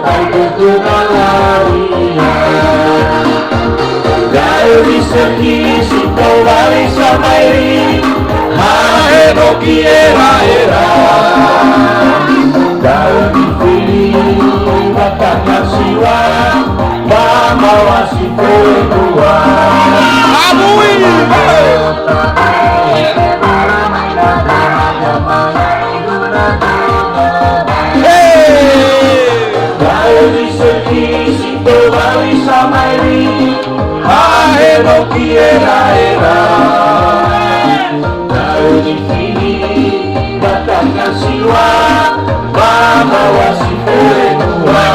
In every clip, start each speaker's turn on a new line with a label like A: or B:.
A: kai kekenangan dari segi sito bali samairi hae no kiera era dari pilih batangnya siwa mama wasi kedua abui dari segi sito bali samairi hae no kiera era dari pilih batangnya siwa mama wasi kedua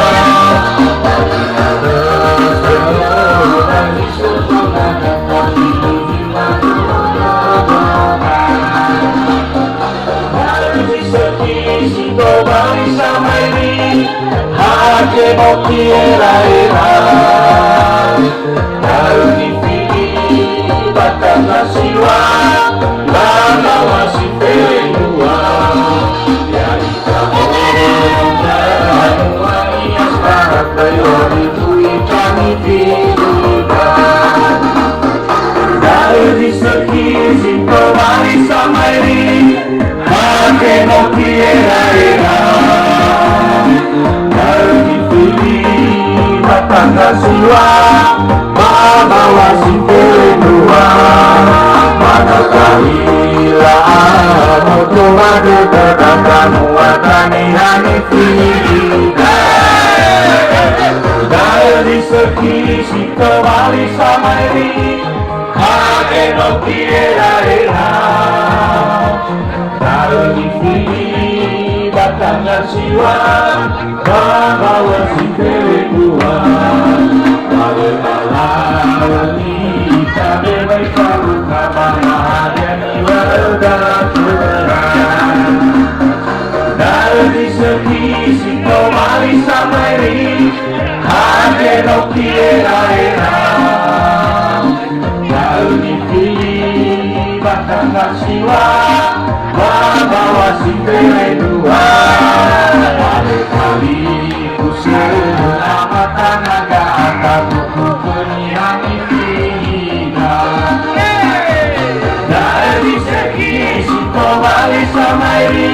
A: hake no kiera era dari pilih batangnya siwa mama wasi kedua dari dari segi sito bali samairi hake no kiera era dari pilih batangnya siwa mama wasi kedua mana kahila moto ade terangkan watani hanifina dari segi sito bali samairi hake no kiera era dari pilih batangnya siwa mama wasi kedua pada malali kade baik luka bahagia niwada kebenaran dari segi sito bali samairi hake no kiera era dari pilih batangnya siwa mama wasi kedua pada kali keselamatan naga atas buku penyiang hina dari segi sito bali samairi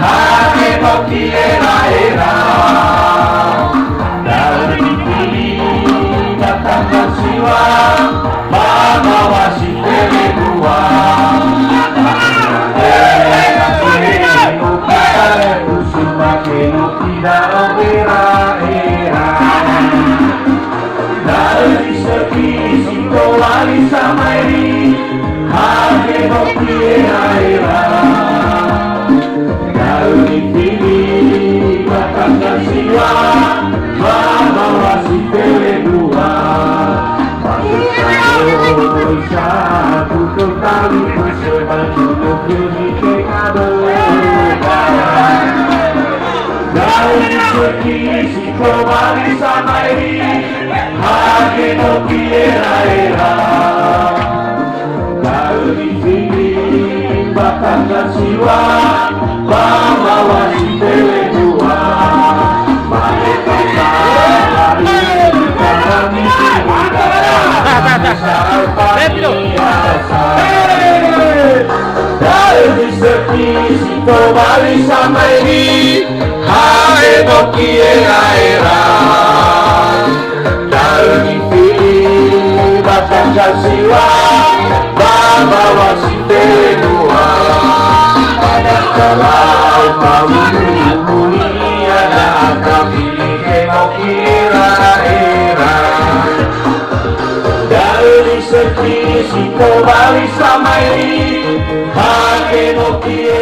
A: hake no kiera era dari pilih batangnya siwa mama wasi kedua dari segi sito bali samairi hake no kiera era dari pilih batangnya siwa mama wasi kedua satu kali bersebut demi kebenaran dari segi sito bali samairi hake no kiera era dari pilih batangnya siwa mama wasi kedua mereka lari kami dari segi sito bali samairi hake no kiera era dari pilih batangnya siwa mama wasi kedua pada kalau kamu mulia dan kami no kiera era dari segi sito bali samairi hake no kiera